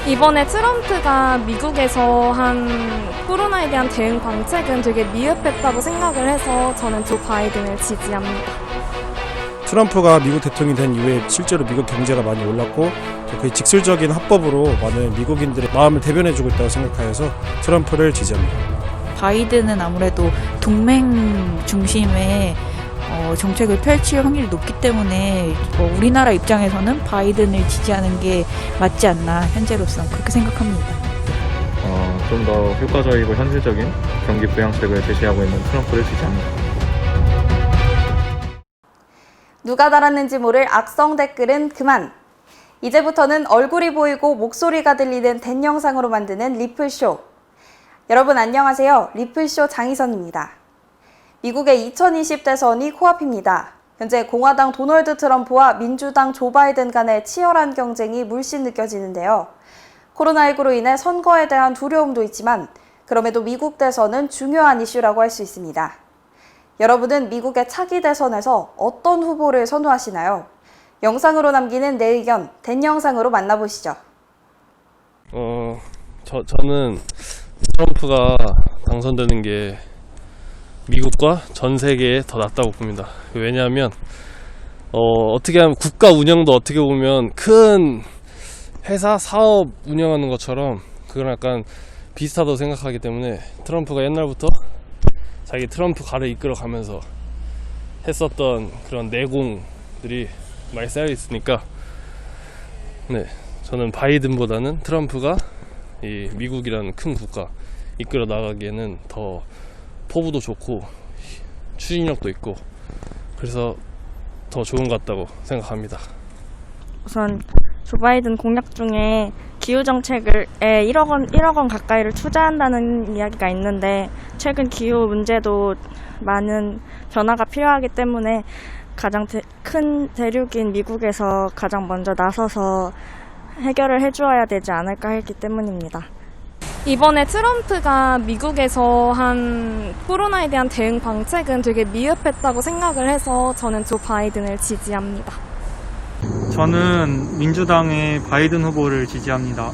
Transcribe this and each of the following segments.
이번에 트럼프가 미국에서 한 코로나에 대한 대응 방책은 되게 미흡했다고 생각을 해서 저는 조 바이든을 지지합니다. 트럼프가 미국 대통령이 된 이후에 실제로 미국 경제가 많이 올랐고 그 직설적인 합법으로 많은 미국인들의 마음을 대변해주고 있다고 생각하여서 트럼프를 지지합니다. 바이든은 아무래도 동맹 중심의 정책을 펼칠 확률이 높기 때문에 우리나라 입장에서는 바이든을 지지하는 게 맞지 않나 현재로서는 그렇게 생각합니다. 좀 더 효과적이고 현실적인 경기 부양책을 제시하고 있는 트럼프를 지지합니다. 누가 달았는지 모를 악성 댓글은 그만! 이제부터는 얼굴이 보이고 목소리가 들리는 댄 영상으로 만드는 리플쇼. 여러분 안녕하세요. 리플쇼 장희선입니다. 미국의 2020 대선이 코앞입니다. 현재 공화당 도널드 트럼프와 민주당 조 바이든 간의 치열한 경쟁이 물씬 느껴지는데요. 코로나19로 인해 선거에 대한 두려움도 있지만 그럼에도 미국 대선은 중요한 이슈라고 할 수 있습니다. 여러분은 미국의 차기 대선에서 어떤 후보를 선호하시나요? 영상으로 남기는 내 의견, 댄 영상으로 만나보시죠. 저는 트럼프가 당선되는 게 미국과 전 세계에 더 낫다고 봅니다. 왜냐하면 어떻게 하면 국가 운영도 어떻게 보면 큰 회사 사업 운영하는 것처럼 그건 약간 비슷하다고 생각하기 때문에 트럼프가 옛날부터 자기 트럼프 가를 이끌어가면서 했었던 그런 내공들이 많이 쌓여 있으니까 네, 저는 바이든보다는 트럼프가 이 미국이라는 큰 국가 이끌어 나가기에는 더 포부도 좋고 추진력도 있고 그래서 더 좋은 것 같다고 생각합니다. 우선 조 바이든 공약 중에 기후 정책에 1억 원 가까이를 투자한다는 이야기가 있는데 최근 기후 문제도 많은 변화가 필요하기 때문에 가장 큰 대륙인 미국에서 가장 먼저 나서서 해결을 해주어야 되지 않을까 했기 때문입니다. 이번에 트럼프가 미국에서 한 코로나에 대한 대응 방책은 되게 미흡했다고 생각을 해서 저는 조 바이든을 지지합니다. 저는 민주당의 바이든 후보를 지지합니다.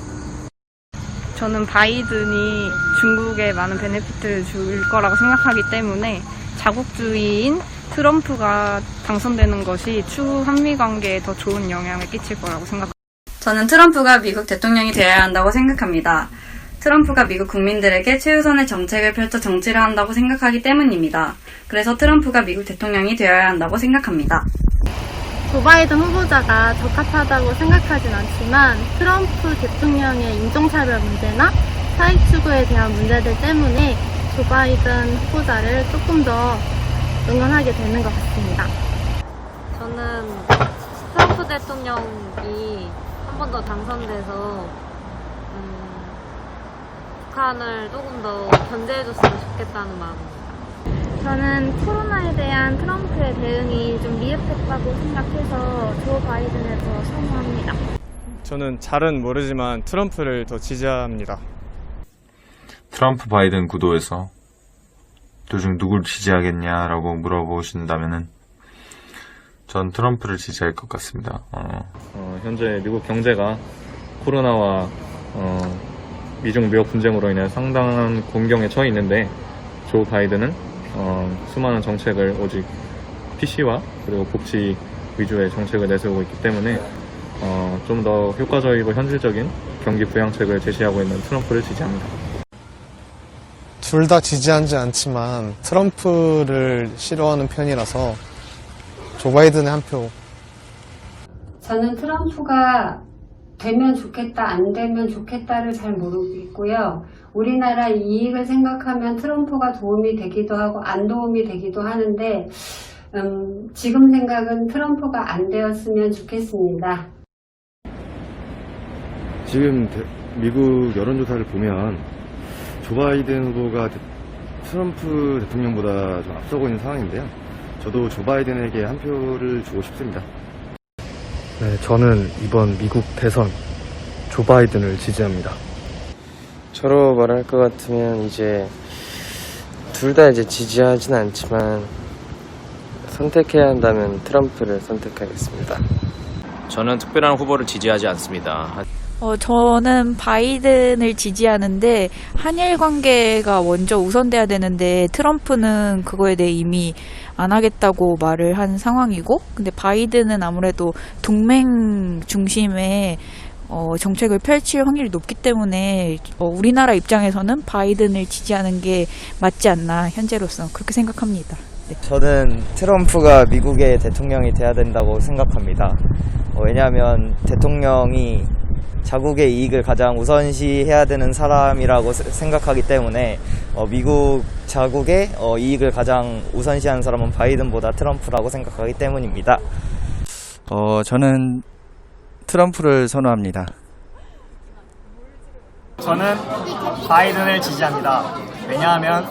저는 바이든이 중국에 많은 베네피트를 줄 거라고 생각하기 때문에 자국주의인 트럼프가 당선되는 것이 추후 한미 관계에 더 좋은 영향을 끼칠 거라고 생각합니다. 저는 트럼프가 미국 대통령이 되어야 한다고 생각합니다. 트럼프가 미국 국민들에게 최우선의 정책을 펼쳐 정치를 한다고 생각하기 때문입니다. 그래서 트럼프가 미국 대통령이 되어야 한다고 생각합니다. 조 바이든 후보자가 적합하다고 생각하진 않지만 트럼프 대통령의 인종차별 문제나 사익 추구에 대한 문제들 때문에 조 바이든 후보자를 조금 더 응원하게 되는 것 같습니다. 저는 트럼프 대통령이 한 번 더 당선돼서 북한을 조금 더 견제해줬으면 좋겠다는 마음입니다. 저는 코로나에 대한 트럼프의 대응이 좀 미흡했다고 생각해서 조 바이든을 더 선호합니다. 저는 잘은 모르지만 트럼프를 더 지지합니다. 트럼프 바이든 구도에서 둘 중 누굴 지지하겠냐라고 물어보신다면은 전 트럼프를 지지할 것 같습니다. 현재 미국 경제가 코로나와 미중 무역 분쟁으로 인해 상당한 곤경에 처해 있는데 조 바이든은 수많은 정책을 오직 PC와 그리고 복지 위주의 정책을 내세우고 있기 때문에 좀 더 효과적이고 현실적인 경기 부양책을 제시하고 있는 트럼프를 지지합니다. 둘 다 지지하지 않지만 트럼프를 싫어하는 편이라서 조 바이든의 한 표. 저는 트럼프가 되면 좋겠다, 안 되면 좋겠다를 잘 모르겠고요. 우리나라 이익을 생각하면 트럼프가 도움이 되기도 하고 안 도움이 되기도 하는데 지금 생각은 트럼프가 안 되었으면 좋겠습니다. 지금 미국 여론조사를 보면 조 바이든 후보가 트럼프 대통령보다 좀 앞서고 있는 상황인데요. 저도 조 바이든에게 한 표를 주고 싶습니다. 네, 저는 이번 미국 대선 조 바이든을 지지합니다. 저로 말할 것 같으면 이제 둘 다 이제 지지하진 않지만 선택해야 한다면 트럼프를 선택하겠습니다. 저는 특별한 후보를 지지하지 않습니다. 저는 바이든을 지지하는데 한일 관계가 먼저 우선돼야 되는데 트럼프는 그거에 대해 이미 안 하겠다고 말을 한 상황이고, 근데 바이든은 아무래도 동맹 중심의 정책을 펼칠 확률이 높기 때문에 우리나라 입장에서는 바이든을 지지하는 게 맞지 않나, 현재로서 그렇게 생각합니다. 네. 저는 트럼프가 미국의 대통령이 돼야 된다고 생각합니다. 왜냐하면 대통령이 자국의 이익을 가장 우선시해야 되는 사람이라고 생각하기 때문에 미국 자국의 이익을 가장 우선시하는 사람은 바이든보다 트럼프라고 생각하기 때문입니다. 저는 트럼프를 선호합니다. 저는 바이든을 지지합니다. 왜냐하면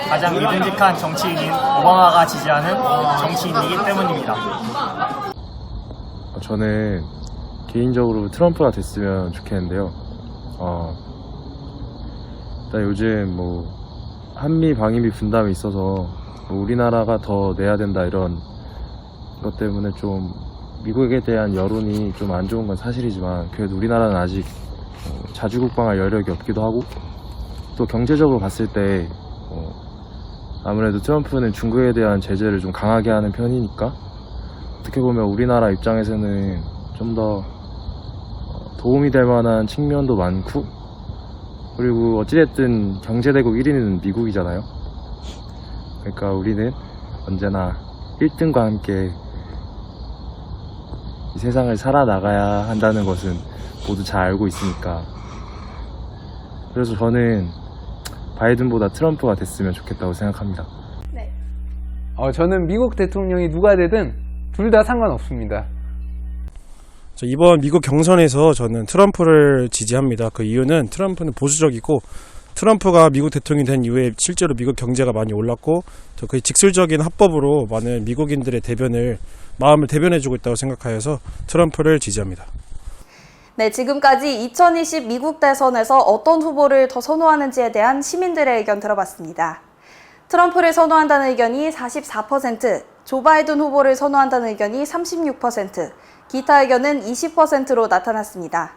가장 믿음직한 정치인인 오바마가 지지하는 정치인이기 때문입니다. 저는 개인적으로 트럼프가 됐으면 좋겠는데요. 일단 요즘 한미 방위비 분담이 있어서 우리나라가 더 내야 된다 이런 것 때문에 좀 미국에 대한 여론이 좀 안 좋은 건 사실이지만, 그래도 우리나라는 아직 자주 국방할 여력이 없기도 하고, 또 경제적으로 봤을 때 아무래도 트럼프는 중국에 대한 제재를 좀 강하게 하는 편이니까 어떻게 보면 우리나라 입장에서는 좀 더 도움이 될 만한 측면도 많고, 그리고 어찌됐든 경제대국 1위는 미국이잖아요. 그러니까 우리는 언제나 1등과 함께 이 세상을 살아나가야 한다는 것은 모두 잘 알고 있으니까, 그래서 저는 바이든보다 트럼프가 됐으면 좋겠다고 생각합니다. 네. 저는 미국 대통령이 누가 되든 둘 다 상관없습니다. 이번 미국 경선에서 저는 트럼프를 지지합니다. 그 이유는 트럼프는 보수적이고, 트럼프가 미국 대통령이 된 이후에 실제로 미국 경제가 많이 올랐고, 또 그 직설적인 합법으로 많은 미국인들의 마음을 대변해주고 있다고 생각하여서 트럼프를 지지합니다. 네, 지금까지 2020 미국 대선에서 어떤 후보를 더 선호하는지에 대한 시민들의 의견 들어봤습니다. 트럼프를 선호한다는 의견이 44%, 조 바이든 후보를 선호한다는 의견이 36%, 기타 의견은 20%로 나타났습니다.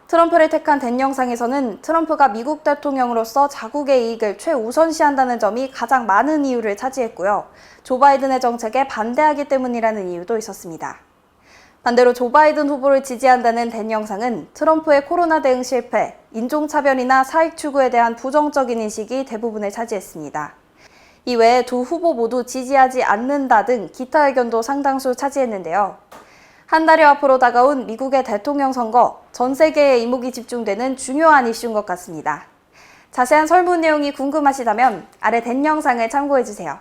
트럼프를 택한 댄 영상에서는 트럼프가 미국 대통령으로서 자국의 이익을 최우선시한다는 점이 가장 많은 이유를 차지했고요. 조 바이든의 정책에 반대하기 때문이라는 이유도 있었습니다. 반대로 조 바이든 후보를 지지한다는 댄 영상은 트럼프의 코로나 대응 실패, 인종차별이나 사익 추구에 대한 부정적인 인식이 대부분을 차지했습니다. 이외에 두 후보 모두 지지하지 않는다 등 기타 의견도 상당수 차지했는데요. 한 달여 앞으로 다가온 미국의 대통령 선거, 전 세계의 이목이 집중되는 중요한 이슈인 것 같습니다. 자세한 설문 내용이 궁금하시다면 아래 댄 영상을 참고해주세요.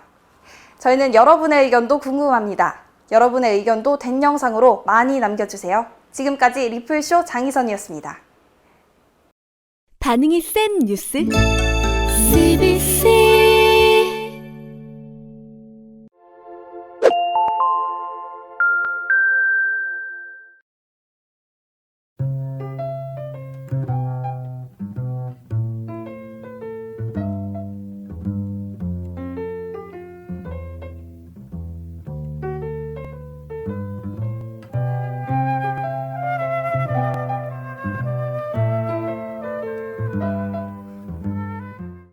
저희는 여러분의 의견도 궁금합니다. 여러분의 의견도 댄 영상으로 많이 남겨주세요. 지금까지 리플쇼 장희선이었습니다. 반응이 센 뉴스 CBC